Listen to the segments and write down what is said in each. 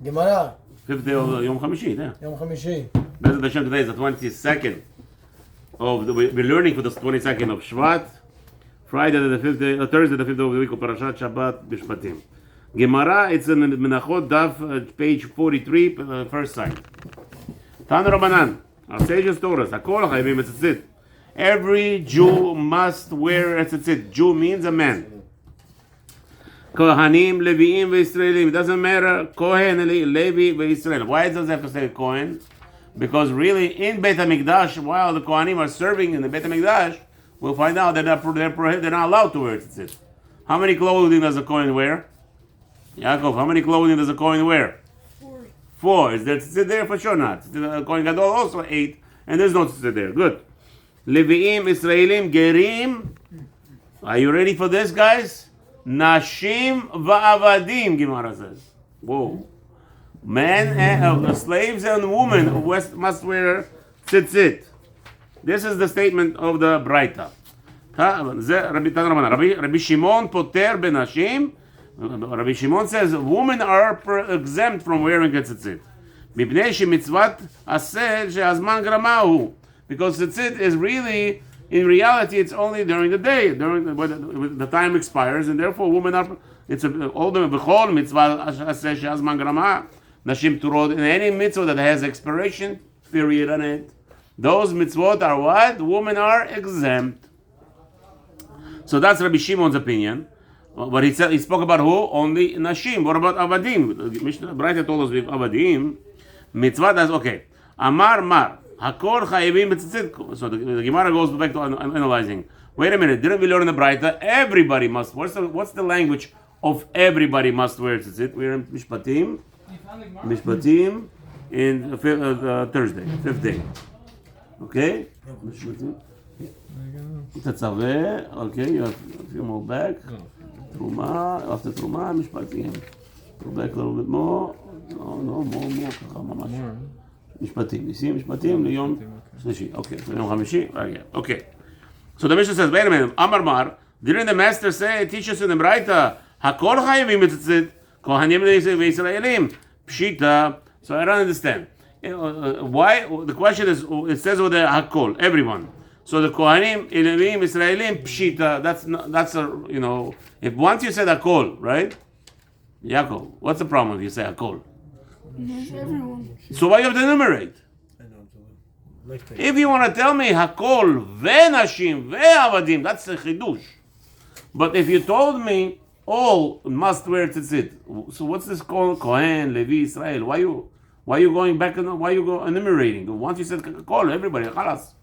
Gemarah. Fifth day of Yom Chamishi, yeah. Yom Chamishi. Bezat Hashem, today is the 22nd of the, we're learning for the 22nd of Shvat. Friday the 5th day, Thursday the 5th day of the week of Parshat, Shabbat, Mishpatim. Gemarah, it's in Menachot Daf, page 43, first side. Tan Rabbanan, our sages told us, Hakol chayvim etzitzit. Every Jew must wear a tzitzit. Jew means a man. Kohanim, Leviim, ve'Israelim. It doesn't matter. Kohen, Levi, ve'Israel. Why does it have to say Kohen? Because really, in Beit HaMikdash, while the Kohanim are serving in the Beit HaMikdash, we'll find out that they're not allowed to wear tzitzit. How many clothing does a Kohen wear? Yaakov, how many clothing does a Kohen wear? 4. Is there tzitzit there? For sure not. Kohen Gadol also 8, and there's no tzitzit there. Good. Leviim, Israelim, Gerim. Are you ready for this, guys? Nashim va'avadim, Gemarah says. Whoa. Men and slaves and women must wear tzitzit. This is the statement of the Braita. Rabbi Shimon poter benashim. Rabbi Shimon says women are exempt from wearing a tzitzit. Mipnei shemitzvat aseh she'azman gramahu. Because tzitzit is really, in reality, it's only during the day, during the time expires, and therefore women are. It's all the b'chol mitzvah aseh she'azman gramahu. Nashim turod, in any mitzvah that has expiration period on it. Those mitzvot are what? Women are exempt. So that's Rabbi Shimon's opinion. But he said he spoke about who? Only Nashim. What about Avadim? Mishnah Braita told us with Avadim. Mitzvah, that's okay. Amar Mar. Hakor chayivim b'tzitzit. So the Gemarah goes back to analyzing. Wait a minute. Didn't we learn in the Braita? Everybody must. What's the language of everybody must wear tzitzit? We're in Mishpatim. Mishpatim in Thursday, 5th day. Okay? Tetzaveh. Okay, you have a few more back. Truma, after Truma, Mishpatim. Go back a little bit more. No, more. Mishpatim. You see Mishpatim? Liyom Shlishi. Okay, so Yom Chamishi. Okay. So the Mishnah says, wait a minute. Amar Mar, didn't the master say, teach us in the Braita, Hakol chayivim etzitzit, Kohanim ve'Yisraelim, Pshita. So I don't understand. Why? The question is, it says over there, Hakol, everyone. So the Kohanim, Levim, Israelim, Pshita, that's a, if once you said Hakol, right? Yaakov, what's the problem if you say Hakol? Everyone. So why you have to enumerate? If you want to tell me Hakol, ve'nashim, ve'avadim, that's a chidush. But if you told me all must wear tzitzit, so what's this called? Kohen, Levi, Israel. Why are you going back and why you go enumerating? Once you said Hakol, everybody, chalas.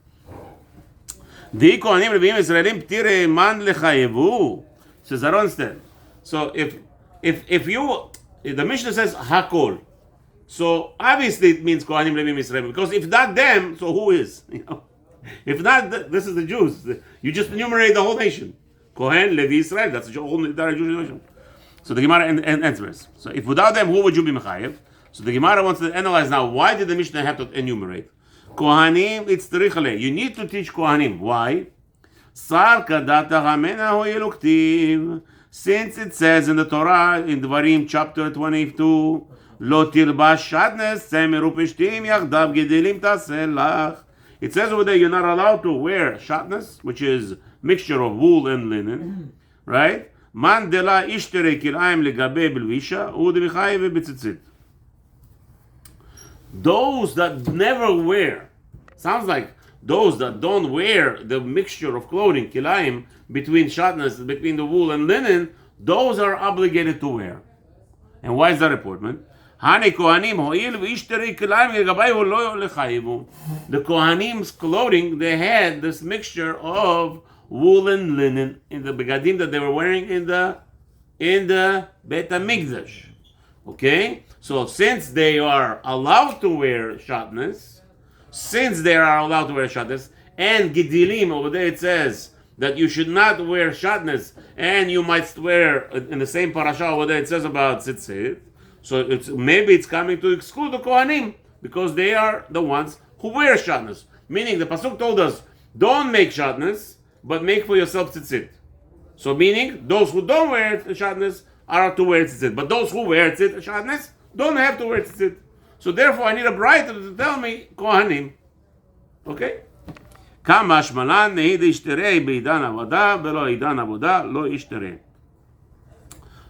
The Kohanim, Levim, Israelim, ptire man lechayevu. Says I don't understand. So if the Mishnah says Hakol, so obviously it means Kohanim, Levim, Israelim. Because if not them, so who is? If not, this is the Jews. You just enumerate the whole nation. Kohen, Levi, Israel. That's the whole entire Jewish nation. So the Gemara answers. So if without them, who would you be mechayev? So the Gemara wants to analyze now. Why did the Mishnah have to enumerate? Kohanim, it's terichale. You need to teach Kohanim. Why? Sar kadata hamena hoyeluktiv. Since it says in the Torah, in Dvarim chapter 22, Lo tilbash shadnes tzemeru peshtim yachdav gedelim taselach. It says over there you're not allowed to wear shadnes, which is mixture of wool and linen, right? Man dela ishtere kilayim legabe belvisha udemichayev betzitzit. Those that never wear, sounds like those that don't wear the mixture of clothing, kilayim, between shadnas, between the wool and linen, those are obligated to wear. And why is that important? The Kohanim's clothing, they had this mixture of wool and linen in the begadim that they were wearing in the Beit HaMikdash. Okay? So since they are allowed to wear shadnas, and Gedilim, over there it says that you should not wear shadnas, and you might wear, in the same parasha over there it says about tzitzit, so maybe it's coming to exclude the Kohanim, because they are the ones who wear shadnas. Meaning the Pasuk told us, don't make shadnas, but make for yourself tzitzit. So meaning, those who don't wear shadnas are to wear tzitzit. But those who wear shadnas don't have to wear tzitzit. So therefore, I need a brighter to tell me kohanim. Okay? Kamash malan nehid ishterei beidan avodah velo idan avodah lo ishterei.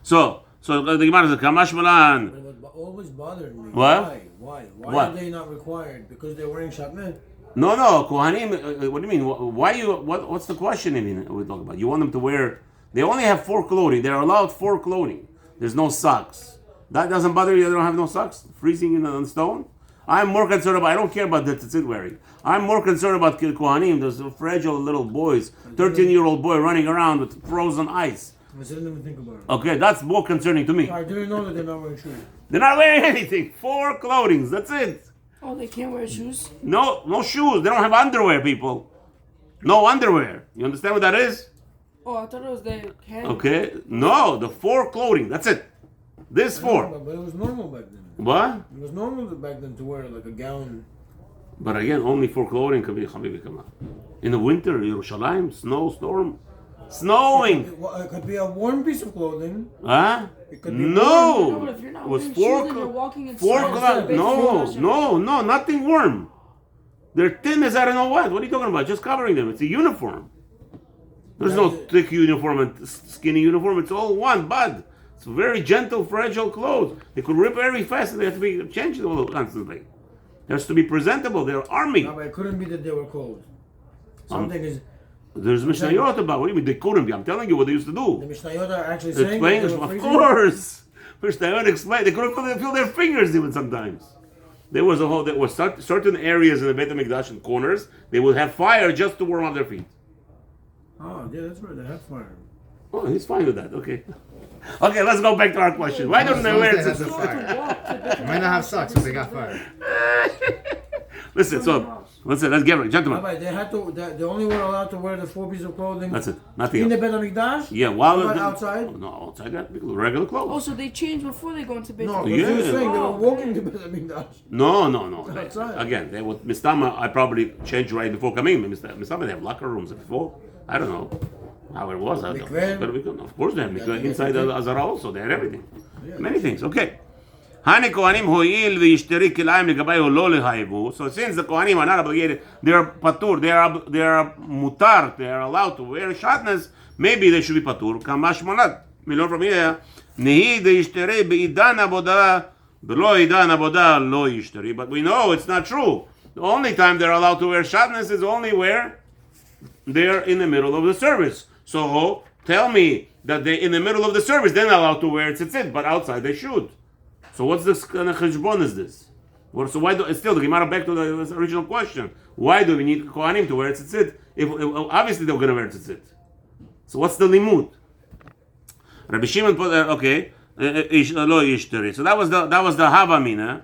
So the Gemara says kamash malan. But what always bothered me. What? Why What? are they not required? Because they're wearing shatnez? No, kohanim. What do you mean? Why you? What's the question? I mean, we're talking about. You want them to wear? They only have 4 clothing. They're allowed 4 clothing. There's no socks. That doesn't bother you. They don't have no socks. Freezing on stone. I'm more concerned about. I don't care about the tzitzit wearing. I'm more concerned about kohanim. Those fragile little boys, 13-year-old boy running around with frozen ice. I didn't even think about it. Okay, that's more concerning to me. I didn't know that they're not wearing shoes. They're not wearing anything. 4 clothing. That's it. Oh, they can't wear shoes? No shoes. They don't have underwear, people. No underwear. You understand what that is? Oh, I thought it was they can. Okay. No, the 4 clothing. That's it. This 4. But it was normal back then. What? It was normal back then to wear like a gown. But again, only 4 clothing can be Habibi Kama. In the winter, Yerushalayim, snowstorm. Snowing. It could be a warm piece of clothing. Huh? It could be No, No. but if you're not It was wearing 4 shoes and you're walking in 4 snow, clothing. it's No, nothing warm. They're thin as I don't know what. What are you talking about? Just covering them. It's a uniform. There's no thick uniform and skinny uniform. It's all one, bud. It's very gentle, fragile clothes. They could rip very fast and they have to be changed all constantly. It has to be presentable. They're army. No, but it couldn't be that they were cold. Something is. There's Mishnayot about. What do you mean they couldn't be? I'm telling you what they used to do. The Mishnayot are actually saying Explain, that they were of freezing. course. Mishnayot explain. They couldn't feel their fingers even sometimes. There was certain areas in the Beit HaMikdash and corners. They would have fire just to warm up their feet. Oh, yeah, that's right. They have fire. Oh, he's fine with that. Okay. Okay, let's go back to our question. Why don't they wear They have the tzitzit? fire. Might not have socks, but they got fire. Listen, so let's get it, gentlemen. Rabbi, they had to. They only were allowed to wear the 4 pieces of clothing. That's it. Nothing In the else. Beit HaMikdash. Yeah, while What about outside? No, outside got regular clothes. Oh, so they change before they go into bed. No, Yeah. because you were saying they were walking to Beit HaMikdash. No. Outside. Again, they would Mistama. I probably changed right before coming. Mistama, they have locker rooms before. I don't know how it was. I don't know. But of course, they have mikveh inside the Azara also. They had everything, many things. Okay. Hani kohanim ho'il v'yishteri kilayim legabayu lo lehayivu. So since the kohanim are not obligated, they are patur. They are mutar. They are allowed to wear shatnez. Maybe they should be patur. Kamash monad. We learn from here. Nehi de'yishteri be'idan avodah v'lo idan avodah lo yishteri. But we know it's not true. The only time they're allowed to wear shatnez is only where they're in the middle of the service. So tell me that they in the middle of the service they're not allowed to wear tzitzit, but outside they should. So what's this kind of cheshbon is this? So why do it's still the Gemarah back to the original question? Why do we need kohanim to wear tzitzit? If obviously they're going to wear tzitzit. So what's the limud? Rabbi Shimon put okay, lo yishteri. So that was the havamina,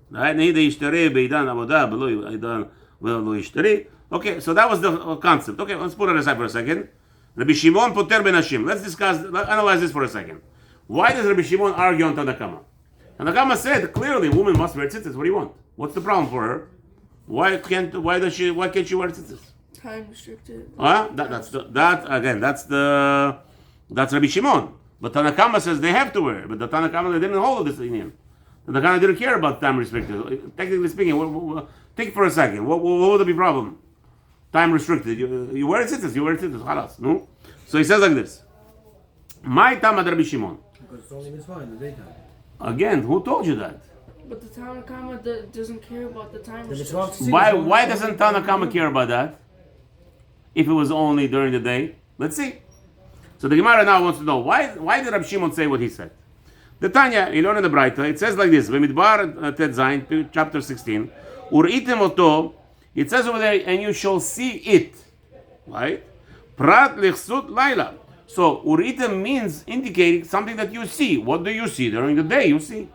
right? Nehi yishteri beidan avodah belo idan lo yishteri. Okay, so that was the concept. Okay, let's put it aside for a second. Rabbi Shimon poter benashim. Let's analyze this for a second. Why does Rabbi Shimon argue on Tanakama? Tanakama said clearly, woman must wear tzitzis. What do you want? What's the problem for her? Why can't she wear tzitzis? Time restricted. That's Rabbi Shimon. But Tanakama says they have to wear. But the Tanakama they didn't hold this opinion. The Tanakama didn't care about time restricted. Technically speaking, think for a second. What would be the problem? Time restricted. You wear tzitzis. You wear tzitzis. Halas. No. So he says like this. My Tamad Rabbi Shimon. Because it's only mitzvah in the daytime. Again, who told you that? But the Tanakama doesn't care about the time The restriction. mitzvah Why doesn't Tanakama care about that? If it was only during the day? Let's see. So the Gemarah now wants to know why did Rabbi Shimon say what he said? The Tanya, you learn in the Braita, it says like this, V'midbar Tet Zayin, chapter 16, Uritem oto, it says over there, and you shall see it. Right? Prat lichsut laila. So Uritem means indicating something that you see. What do you see? During the day you see.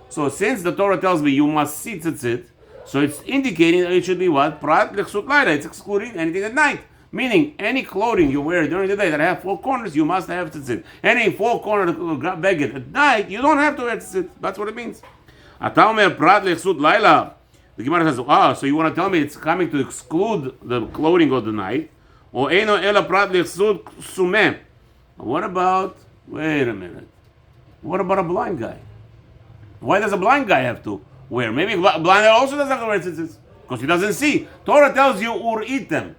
So since the Torah tells me you must see tzitzit, so it's indicating that it should be what? Prat lichsut laila. It's excluding anything at night. Meaning, any clothing you wear during the day that have 4 corners, you must have tzitzit. Any 4-cornered beged at night, you don't have to wear tzitzit. That's what it means. Ataomer prat lichsut laila. The Gemara says, so you want to tell me it's coming to exclude the clothing of the night? Or eno ela prat lichsut sumeh. What about, wait a minute. What about a blind guy? Why does a blind guy have to wear? Maybe a blind guy also doesn't have to wear tzitzit because he doesn't see. Torah tells you uritem.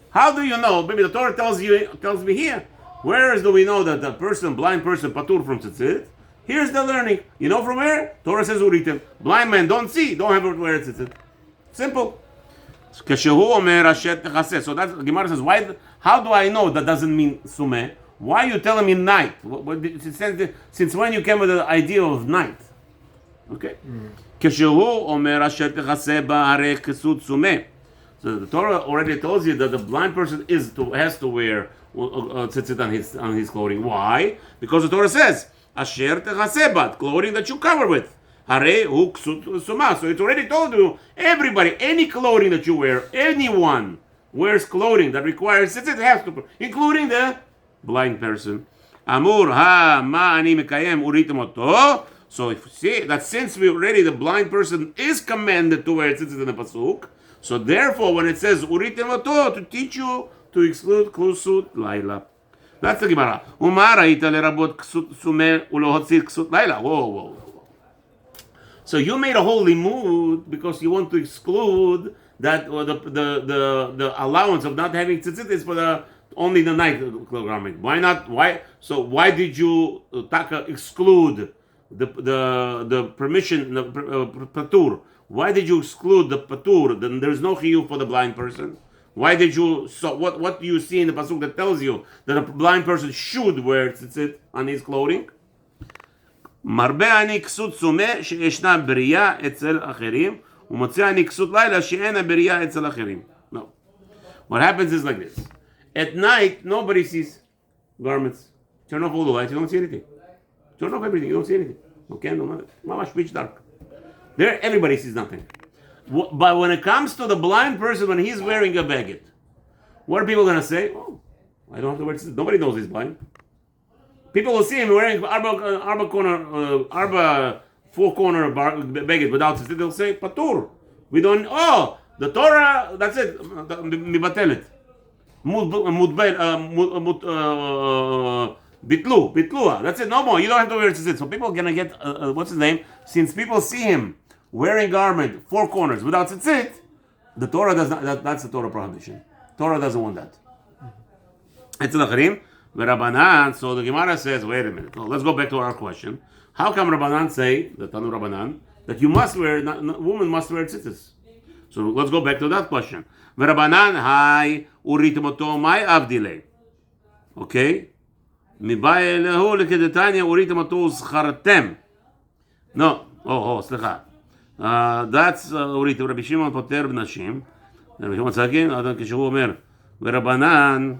How do you know? Maybe the Torah tells me here. Where do we know that the blind person, patur from tzitzit? Here's the learning. You know from where? Torah says uritem. Blind men don't see, don't have to wear tzitzit. Simple. So that's Gemarah says. Why? How do I know that doesn't mean sumeh? Why are you telling me night? Since when you came with the idea of night? Okay. So the Torah already tells you that the blind person has to wear tzitzit on his clothing. Why? Because the Torah says asher techasebat, clothing that you cover with. Hare hu ksut suma. So it's already told you, everybody, any clothing that you wear, anyone wears clothing that requires tzitzit, has to, including the blind person. Amur ha ma ani mekayem uritem oto. So if you see that since the blind person is commanded to wear tzitzit in the pasuk, so therefore when it says uritem oto, to teach you to exclude ksut laila. That's the Gemarah. Umar ha'ita lerabot ksut sumeh ulohotzi ksut laila. Whoa. So you made a whole limud because you want to exclude that, or the allowance of not having tzitzit is for only the night garment. Why not? Why? So why did you exclude the permission, the patur? Why did you exclude the patur? Then there's no chiyuv for the blind person. Why did you? So what do you see in the pasuk that tells you that a blind person should wear tzitzit on his clothing? מרבה אני כסות סומה שישנה בריאה אצל אחרים ומוצא אני כסות לילה שאינה בריאה אצל אחרים. No. What happens is like this. At night, nobody sees garments. Turn off all the lights, you don't see anything. Turn off everything, you don't see anything. No candle, nothing. Mamash pitch dark. There, everybody sees nothing. But when it comes to the blind person, when he's wearing a baguette, what are people going to say? Oh, I don't have to wear this. Nobody knows he's blind. People will see him wearing four-corner baguette without tzitzit. They'll say, patur. We don't, the Torah, that's it. Mibatelet. Bitlua. That's it. No more. You don't have to wear tzitzit. So people are going to get, what's his name? Since people see him wearing garment, four corners, without tzitzit, the Torah does not, that's the Torah prohibition. Torah doesn't want that. It's the Charim. Rabbanan, so the Gemarah says, wait a minute. Let's go back to our question. How come Rabbanan say, the Tanu Rabbanan, that you must wear, woman must wear tzitzis? So let's go back to that question. Rabbanan, hai, uritemoto mai avdile. Okay? Mibai lehu lekedetanya uritemoto schartem. No. Slicha. That's urit. Rabbi Shimon poter b'nashim. Rabbi Shimon tzagin, Adam kishu omer. Rabbanan,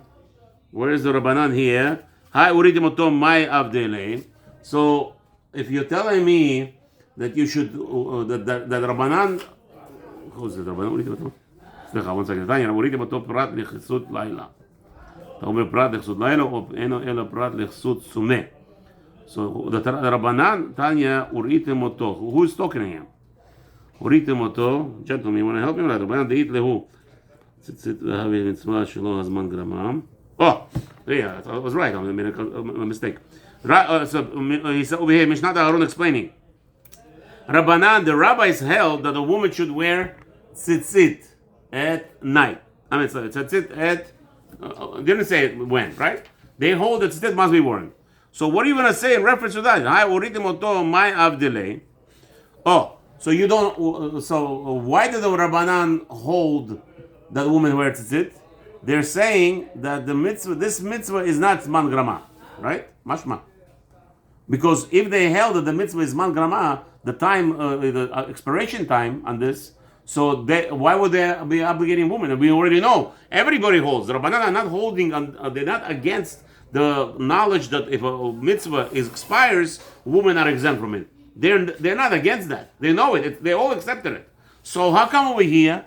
where is the Rabbanan here? Hi, uritim oto mai avdele. So, if you're telling me that you should, that Rabbanan, who's the Rabbanan? Uritim oto? Slicha, one second. Uritim oto prat lechesut laila. אתה אומר פרט לחסות לילה, או אינו אלא פרט לחסות סומה. So, the Rabbanan, Tanya, uritim oto. Who is talking to him? uritim oto, gentlemen, you want to help me with that? Rabbanan deit lehu. ציצית להביא מצווה שלא הזמן גרמם. Yeah, I was right. I made a mistake. So he said over here, Mishnah Aharon explaining. Rabbanan, the rabbis held that a woman should wear tzitzit at night. I mean, tzitzit at, didn't say when, right? They hold that tzitzit must be worn. So what are you going to say in reference to that? So you don't, so why did the Rabbanan hold that woman wear tzitzit? They're saying that this mitzvah is not zman grama, right? Mashma. Because if they held that the mitzvah is zman grama, the time, the expiration time on this, so why would they be obligating women? And we already know everybody holds. The Rabbanan are not holding, they're not against the knowledge that if a mitzvah expires, women are exempt from it. They're not against that. They know it. They all accepted it. So how come over here?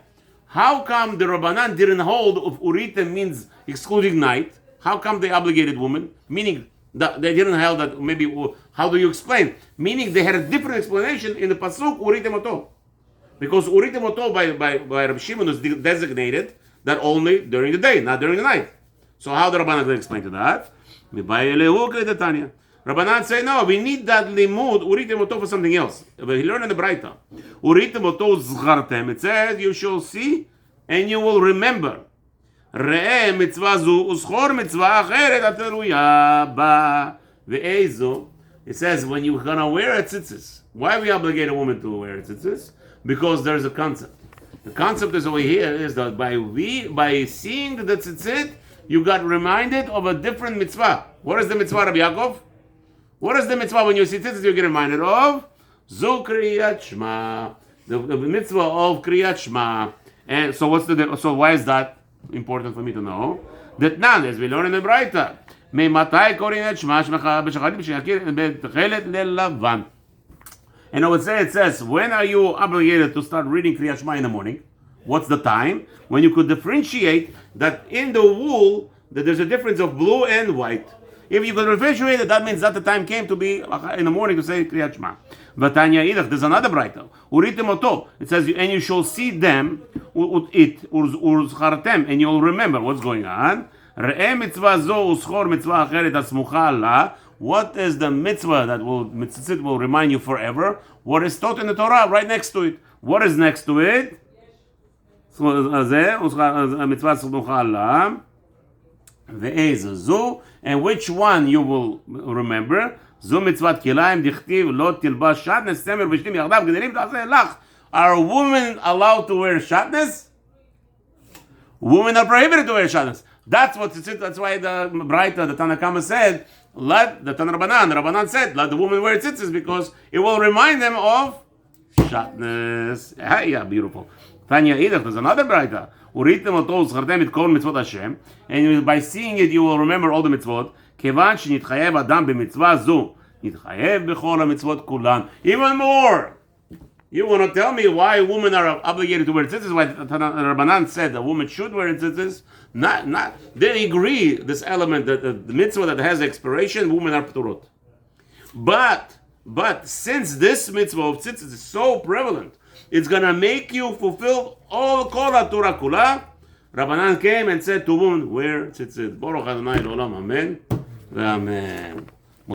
How come the Rabbanan didn't hold of Uritem means excluding night? How come they obligated women? Meaning that they didn't hold that maybe, how do you explain? Meaning they had a different explanation in the Pasuk Uritem Oto. Because Uritem Oto by Rabbi Shimon was designated that only during the day, not during the night. So how the Rabbanan explain to that? Rabbanan Rabbanan say, no, we need that limud, uritem oto for something else. But he learned in the Braita. Uritem oto zchartem. It says, you shall see and you will remember. Re'eh mitzvah zu, uschor mitzvah acheret ateruya ba ve'ezo. It says, when you're going to wear a tzitzis, why we obligate a woman to wear a tzitzis? Because there's a concept. The concept is over here is that by seeing the tzitzit, you got reminded of a different mitzvah. What is the mitzvah, Rabbi Yaakov? What is the mitzvah when you see tzitzit you get reminded of? Zu kriyat shma. The mitzvah of kriyat shma. And so so why is that important for me to know? That now, as we learn in the Braita, ממתי קוראים את שמע בשחרית שיכיר בתכלת ללבן. And I would say, it says, when are you obligated to start reading Kriyat Shema in the morning? What's the time? When you could differentiate that in the wool, that there's a difference of blue and white. If you could differentiate it, that means that the time came to be in the morning to say Kriyat Shema. V'tanya idach, there's another Braita. Uritem oto. It says, and you shall see them, urzchartem, and you'll remember what's going on. Re'eh mitzvah zo uschor mitzvah acheret asmucha la. What is the mitzvah that will remind you forever? What is taught in the Torah right next to it? What is next to it? And which one you will remember? Are women allowed to wear shatnez? Women are prohibited to wear shatnez. That's why the Braita, the Tanakama said, let the Rabbanan said, let the woman wear tzitzis because it will remind them of shatnez. Yeah, beautiful. Tanya Idach, there's another Braita. Uritem oto zchartem et kol mitzvot Hashem, and by seeing it you will remember all the mitzvot. Kevan shenitchayev adam b'mitzvah zu, nitchayev b'chol hamitzvot kulan. Even more. You want to tell me why women are obligated to wear tzitzis? Why Rabbanan said a woman should wear tzitzis? Not. They agree this element that the mitzvah that has expiration, women are pturot. But since this mitzvah of tzitzis is so prevalent, it's gonna make you fulfill all kol Torah kula. Rabbanan came and said to women, wear tzitzis. Baruch Adonai Olam, amen, amen.